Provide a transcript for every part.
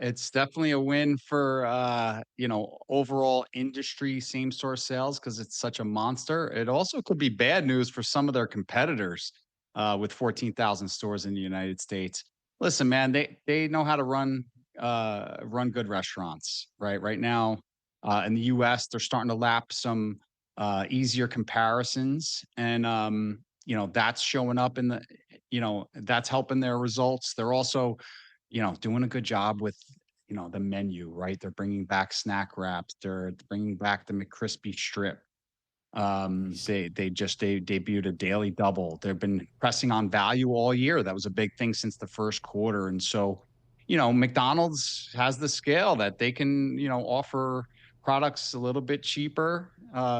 It's definitely a win for, overall industry same store sales because it's such a monster. It also could be bad news for some of their competitors, with 14,000 stores in the United States. Listen, man, they know how to run good restaurants, right? Right now, in the US, they're starting to lap some, easier comparisons, and, that's showing up that's helping their results. They're also, doing a good job with, the menu, right? They're bringing back snack wraps. They're bringing back the McCrispy strip. They debuted a daily double. They've been pressing on value all year. That was a big thing since the first quarter. And so, McDonald's has the scale that they can, offer products a little bit cheaper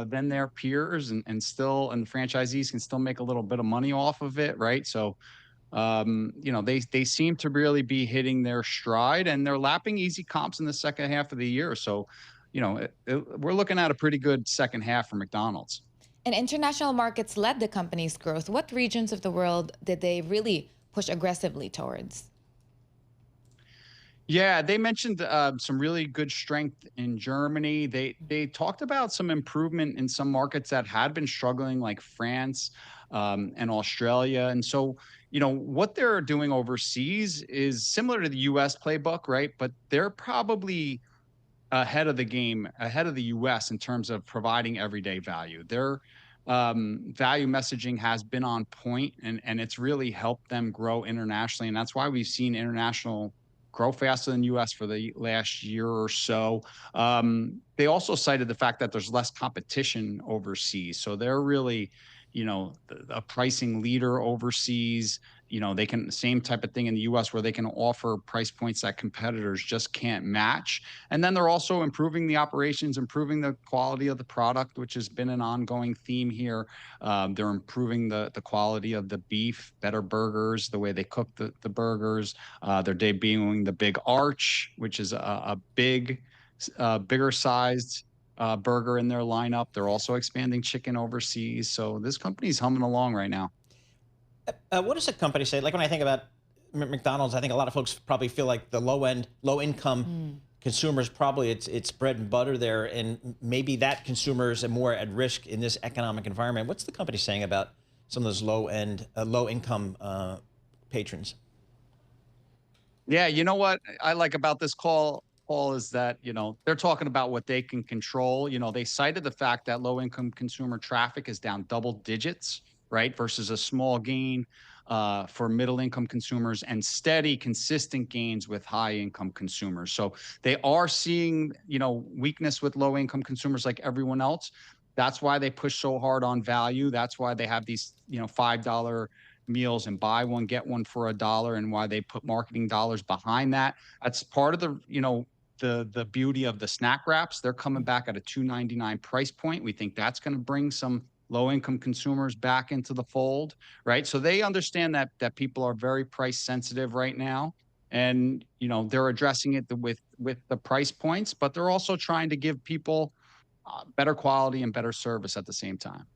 than their peers, and franchisees can still make a little bit of money off of it, right? So, they seem to really be hitting their stride, and they're lapping easy comps in the second half of the year. So, we're looking at a pretty good second half for McDonald's. And international markets led the company's growth. What regions of the world did they really push aggressively towards? Yeah, they mentioned some really good strength in Germany. They talked about some improvement in some markets that had been struggling, like France and Australia. And so, what they're doing overseas is similar to the U.S. playbook, right? But they're probably ahead of the game, ahead of the US in terms of providing everyday value. Their value messaging has been on point, and it's really helped them grow internationally. And that's why we've seen international grow faster than US for the last year or so. They also cited the fact that there's less competition overseas. So they're really, a pricing leader overseas. They can, same type of thing in the US where they can offer price points that competitors just can't match. And then they're also improving the operations, improving the quality of the product, which has been an ongoing theme here. They're improving the quality of the beef, better burgers, the way they cook the burgers. They're debuting the Big Arch, which is a bigger sized burger in their lineup. They're also expanding chicken overseas. So this company's humming along right now. What does a company say? Like when I think about McDonald's, I think a lot of folks probably feel like the low end, low income consumers probably it's bread and butter there, and maybe that consumers are more at risk in this economic environment. What's the company saying about some of those low end, low income patrons? Yeah, you know what I like about this call, Paul, is that, they're talking about what they can control. They cited the fact that low income consumer traffic is down double digits, right? Versus a small gain for middle income consumers and steady, consistent gains with high income consumers. So they are seeing, weakness with low income consumers like everyone else. That's why they push so hard on value. That's why they have these, $5 meals and buy one get one for a dollar, and why they put marketing dollars behind that. That's part of the beauty of the snack wraps. They're coming back at a 2.99 price point. We think that's going to bring some low income consumers back into the fold, right? So they understand that people are very price sensitive right now, and they're addressing it with the price points, but they're also trying to give people better quality and better service at the same time.